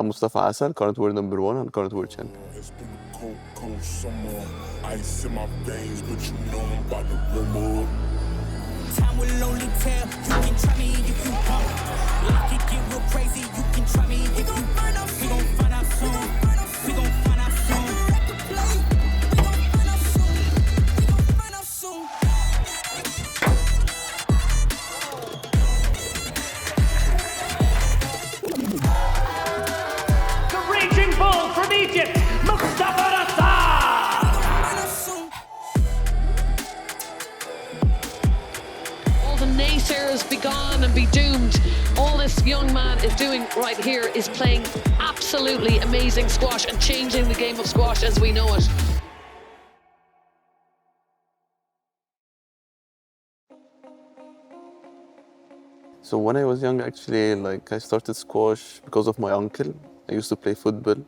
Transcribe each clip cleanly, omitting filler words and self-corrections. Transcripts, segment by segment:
I'm Mostafa Asal, current world #1 and current world champion. It's been a cold, cold summer. Ice in my veins, but you know I'm about to warm up. Time will only tell. You can try me if you want. Life can get real crazy. You can try me if you want. We gon' find out soon. We gon' find out soon. We gon' find out soon. We gon' find out soon. The raging bull from Egypt, Mostafa Asal. All the naysayers be gone and be doomed. All this young man is doing right here is playing absolutely amazing squash and changing the game of squash as we know it. So when I was young, actually, like I started squash because of my uncle. I used to play football.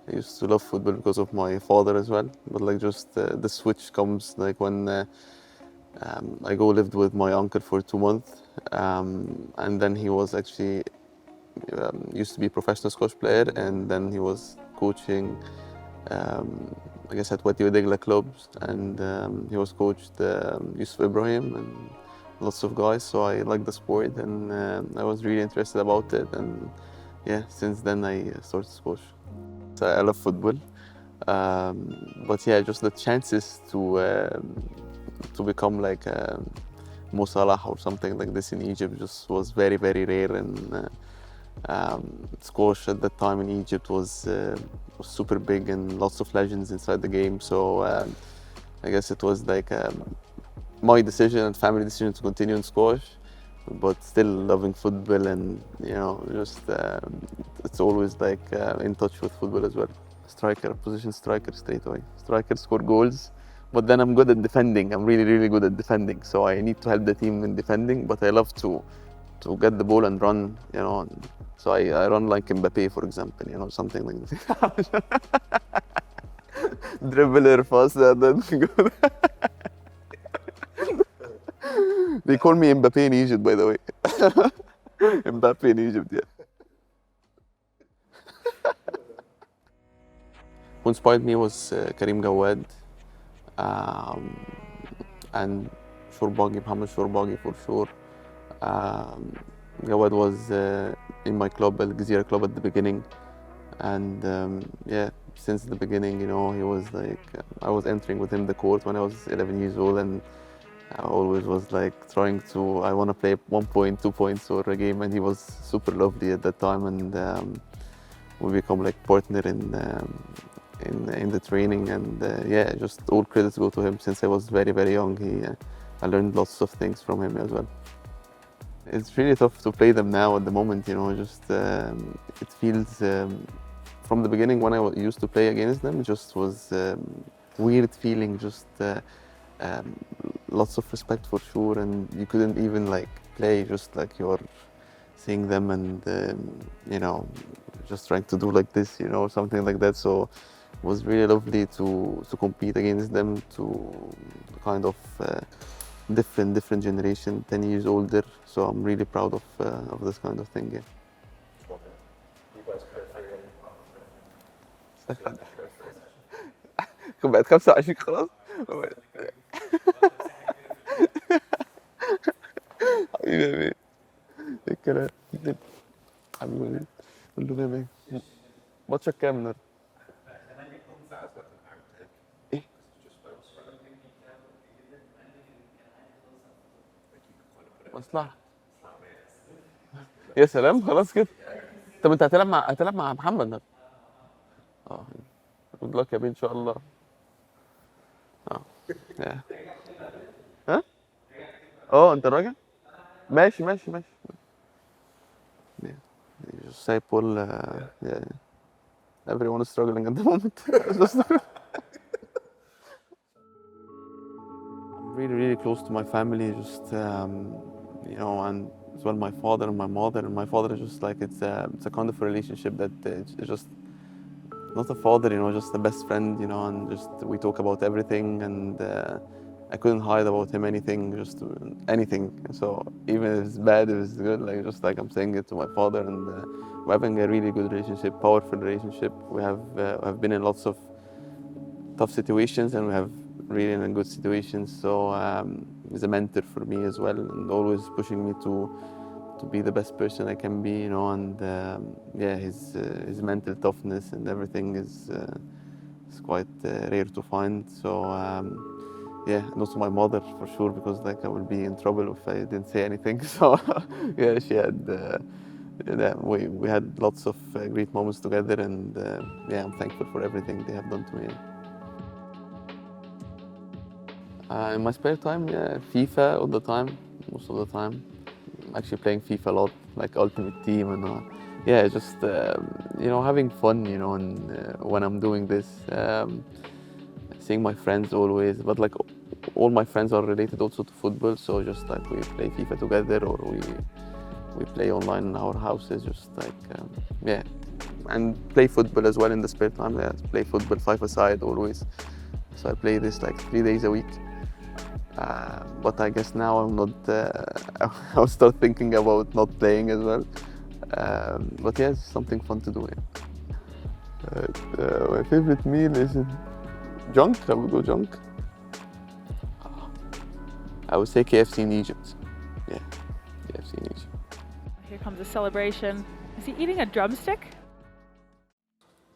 I used to love football because of my father as well. But like just the switch comes like when I go lived with my uncle for 2 months, and then he was actually used to be a professional squash player, and then he was coaching, I guess at Wadi Wadegla clubs, and he was coached Yusuf Ibrahim and lots of guys. So I liked the sport, and I was really interested about it, and yeah, since then I started squash. So I love football, but yeah, just the chances to become like Mo Salah or something like this in Egypt just was very, very rare, and squash at that time in Egypt was super big and lots of legends inside the game. So I guess it was like my decision and family decision to continue in squash, but still loving football, and you know, just it's always like in touch with football as well. Striker, position striker straight away. Striker, score goals, but then I'm good at defending. I'm really, really good at defending. So I need to help the team in defending, but I love to get the ball and run, you know. And so I run like Mbappe, for example, you know, something like this. Dribbler, faster than good. They call me Mbappe in Egypt, by the way. Mbappe in Egypt, yeah. Who inspired me was Karim Gawad, and Shourbaghi, Mohamed Shourbaghi for sure. Gawad was in my club, Al Jazeera club, at the beginning, and yeah, since the beginning, you know, he was like, I was entering with him the court when I was 11 years old, and I always was like trying to, I want to play 1 point, 2 points or a game, and he was super lovely at that time, and we become like partner in the training, and yeah, just all credits go to him. Since I was very, very young, I learned lots of things from him as well. It's really tough to play them now at the moment, you know, just it feels, from the beginning when I used to play against them, it just was weird feeling, just lots of respect for sure, and you couldn't even like play, just like you're seeing them and you know, just trying to do like this, you know, something like that. So it was really lovely to compete against them, to kind of different generation, 10 years older. So I'm really proud of this kind of thing, yeah. بعد 25 خلاص. حبيبي ايه الكلام حبيبي قول له نعم ايه ماتشك كام النهارده؟ ايه؟ مصلحة. يا سلام، خلاص كده. طب انت هتلعب مع محمد النهارده؟ اه جود لك يا بيه ان شاء الله. اه ها؟ اه انت الراجل؟ ماشي ماشي ماشي. Yeah. You just say Paul, yeah, everyone is struggling at the moment. I'm really, really close to my family, just you know, and as well my father and my mother. And my father is just like, it's a kind of a relationship that it's just not a father, you know, just a best friend, you know, and just we talk about everything, and I couldn't hide about him anything, just anything. So even if it's bad, if it's good, like just like I'm saying it to my father, and we're having a really good relationship, powerful relationship. We have been in lots of tough situations, and we have really in good situations. So he's a mentor for me as well, and always pushing me to be the best person I can be, you know. And yeah, his mental toughness and everything is quite rare to find. So yeah, and also my mother for sure, because like I would be in trouble if I didn't say anything. So yeah, she had. Yeah, we had lots of great moments together, and yeah, I'm thankful for everything they have done to me. In my spare time, yeah, FIFA all the time, most of the time. I'm actually playing FIFA a lot, like Ultimate Team, and yeah, just you know, having fun, you know, and when I'm doing this, seeing my friends always. But like all my friends are related also to football, so just like we play FIFA together, or we play online in our houses, just like yeah, and play football as well in the spare time. Yeah, play football 5-a-side always. So I play this like 3 days a week. But I guess now I'm not. I'll start thinking about not playing as well. But yeah, it's something fun to do. Yeah. My favorite meal is junk. I would go junk. I would say KFC in Egypt. Yeah, KFC in Egypt. Here comes a celebration. Is he eating a drumstick?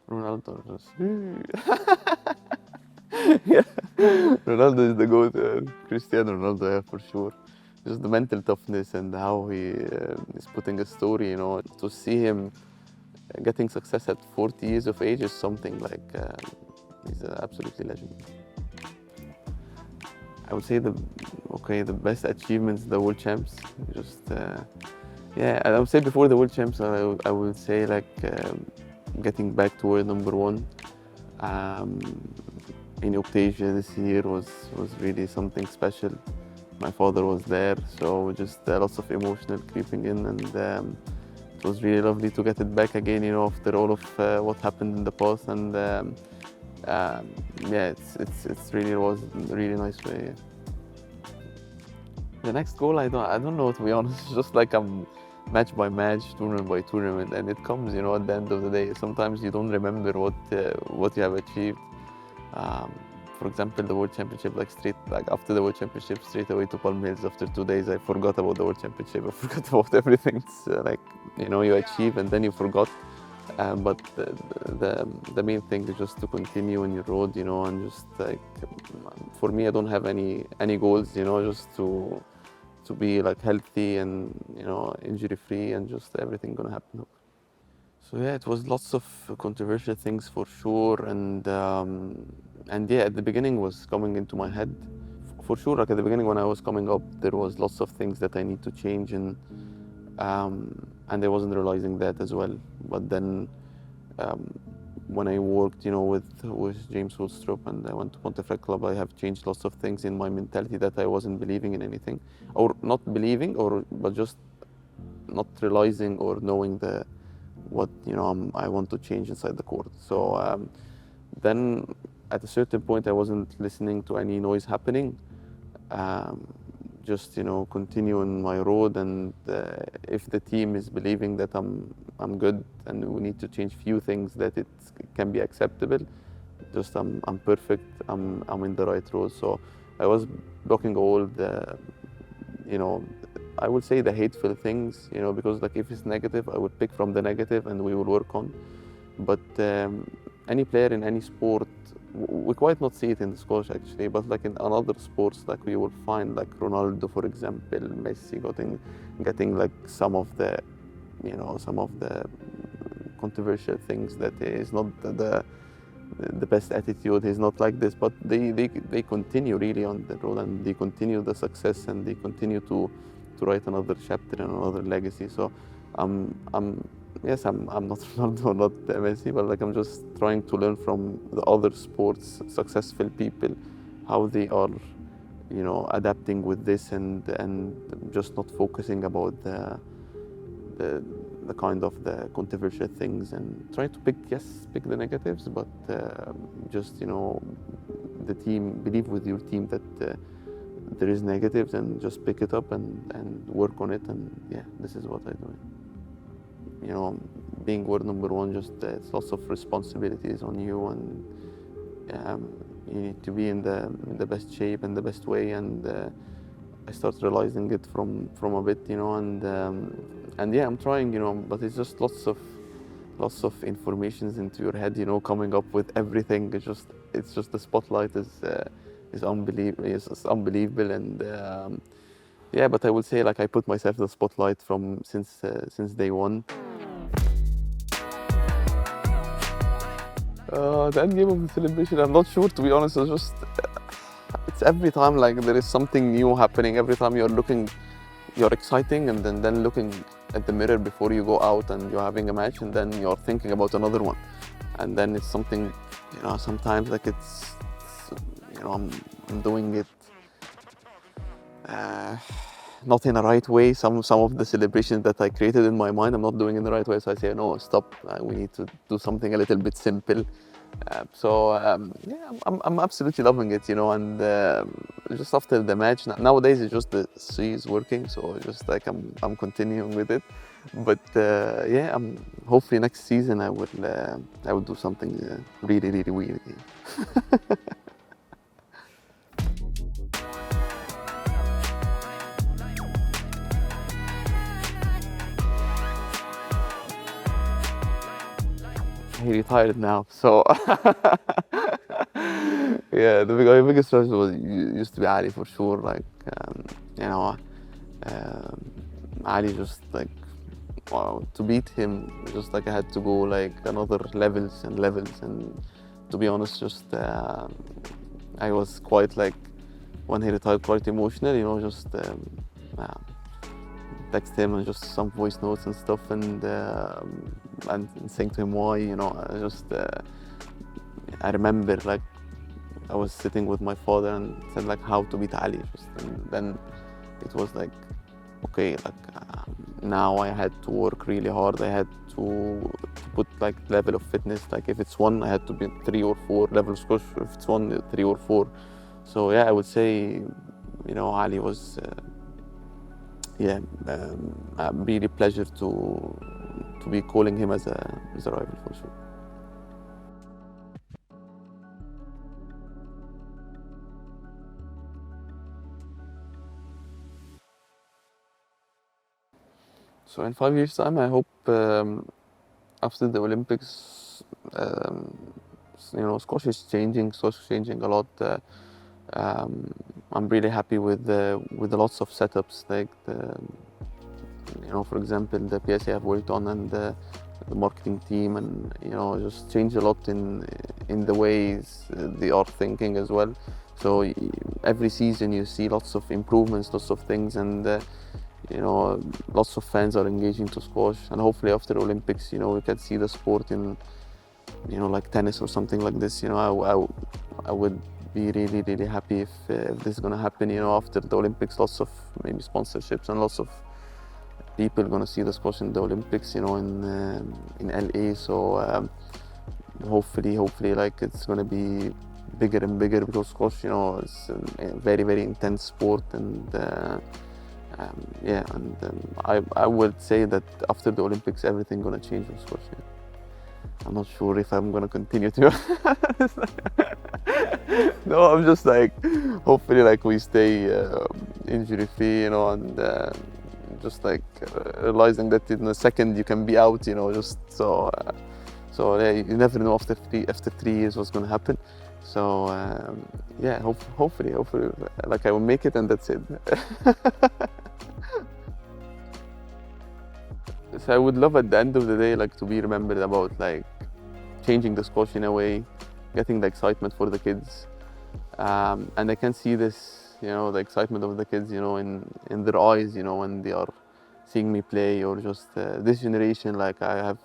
Ronaldo just. Yeah, Ronaldo is the GOAT. Cristiano Ronaldo, yeah, for sure. Just the mental toughness and how he is putting a story, you know. To see him getting success at 40 years of age is something like he's absolutely legend. I would say the best achievements, the world champs. Just yeah, I would say before the world champs, I would say like getting back to world #1. In Octasia this year was really something special. My father was there, so just lots of emotional creeping in, and it was really lovely to get it back again, you know, after all of what happened in the past. And yeah, it's really was a really nice way. Yeah. The next goal, I don't know, to be honest. It's just like I'm match by match, tournament by tournament, and it comes, you know, at the end of the day. Sometimes you don't remember what you have achieved. For example, the World Championship, like after the World Championship, straight away to Palm Hills. After 2 days, I forgot about the World Championship. I forgot about everything. It's like, you know, you achieve and then you forgot. But the main thing is just to continue on your road, you know, and just like, for me, I don't have any goals, you know, just to be like healthy and, you know, injury free, and just everything gonna happen. So yeah, it was lots of controversial things for sure, and yeah, at the beginning was coming into my head. For sure, like at the beginning when I was coming up, there was lots of things that I need to change, and I wasn't realizing that as well. But then when I worked, you know, with James Woodstrop, and I went to Pontefract Club, I have changed lots of things in my mentality, that I wasn't believing in anything, or not believing, but just not realizing or knowing what, you know, I want to change inside the court. So then at a certain point, I wasn't listening to any noise happening. Just, you know, continue on my road, and if the team is believing that I'm good and we need to change few things that it can be acceptable, just I'm perfect. I'm in the right road. So I was blocking all the, you know, I would say the hateful things, you know, because like if it's negative, I would pick from the negative and we will work on. But any player in any sport, we quite not see it in the squash actually, but like in other sports, like we will find like Ronaldo, for example, Messi getting like some of the, you know, some of the controversial things, that is not the best attitude. He's not like this, but they continue really on the road, and they continue the success, and they continue to write another chapter and another legacy. So yes, I'm not Ronaldo, not Messi, but like I'm just trying to learn from the other sports successful people, how they are, you know, adapting with this, and just not focusing about the kind of the controversial things, and try to pick the negatives, but just, you know, the team, believe with your team that there is negative, then just pick it up and work on it. And yeah, this is what I do. You know, being world number one, just it's lots of responsibilities on you, and you need to be in the best shape and the best way. And I start realizing it from a bit, you know, and yeah, I'm trying, you know, but it's just lots of informations into your head, you know, coming up with everything. It's just the spotlight is unbelievable. It's unbelievable, and yeah. But I would say, like, I put myself in the spotlight since day one. The end game of the celebration, I'm not sure, to be honest. It's every time, like, there is something new happening. Every time you're exciting, and then looking at the mirror before you go out and you're having a match, and then you're thinking about another one. And then it's something, you know, sometimes, like, it's you know, I'm doing it not in the right way. Some of the celebrations that I created in my mind, I'm not doing in the right way. So I say, no, stop. We need to do something a little bit simple. Yeah, I'm absolutely loving it, you know. And just after the match, nowadays it's just the C is working, so just like I'm continuing with it. But yeah, hopefully next season I will do something really weird. He retired now, so yeah, the biggest stress used to be Ali for sure. Like, you know, Ali, just like, wow, to beat him, just like I had to go like another levels and levels. And to be honest, just I was quite, like, when he retired, quite emotional, you know. Just text him and just some voice notes and stuff, and saying to him why, you know. I remember, like, I was sitting with my father and said, like, how to beat Ali. And then it was like, okay, like, now I had to work really hard. I had to put, like, level of fitness. Like, if it's 1, I had to be 3 or 4 level squash. If it's 1, 3 or 4. So yeah, I would say, you know, Ali was yeah, a really pleasure to be calling him as a rival for sure. So in 5 years' time, I hope after the Olympics, you know, squash is changing a lot. I'm really happy with the lots of setups, like you know, for example, the PSA I've worked on, and the marketing team, and, you know, just changed a lot in the ways they are thinking as well. So every season you see lots of improvements, lots of things, and you know, lots of fans are engaging to squash. And hopefully after the Olympics, you know, we can see the sport in, you know, like tennis or something like this. You know, I would be really happy if this is gonna happen. You know, after the Olympics, lots of maybe sponsorships and lots of people gonna see the squash in the Olympics. You know, in LA. So hopefully, like, it's gonna be bigger and bigger, because squash, you know, it's a very intense sport. And yeah, and I would say that after the Olympics, everything gonna change with squash. Yeah. I'm not sure if I'm gonna continue to. No, I'm just like, hopefully, like, we stay injury free, you know, and just like realizing that in a second you can be out, you know, just so yeah, you never know after 3 years what's gonna happen. So yeah, hopefully, like, I will make it, and that's it. So I would love at the end of the day, like, to be remembered about, like, changing the squash in a way, getting the excitement for the kids. And I can see this, you know, the excitement of the kids, you know, in their eyes, you know, when they are seeing me play, or just this generation, like, I have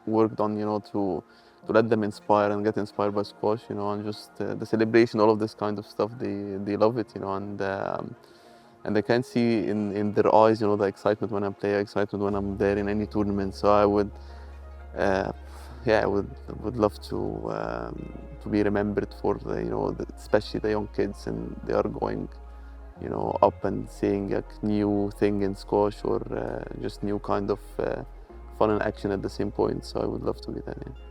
worked on, you know, to let them inspire and get inspired by squash, you know, and just the celebration, all of this kind of stuff, they love it, you know. And I can see in their eyes, you know, the excitement when I play, excitement when I'm there in any tournament. So I would, yeah, I would love to be remembered for the, you know, especially the young kids, and they are going you know, up and seeing a new thing in squash, or just new kind of fun and action at the same point. So I would love to be that. Yeah.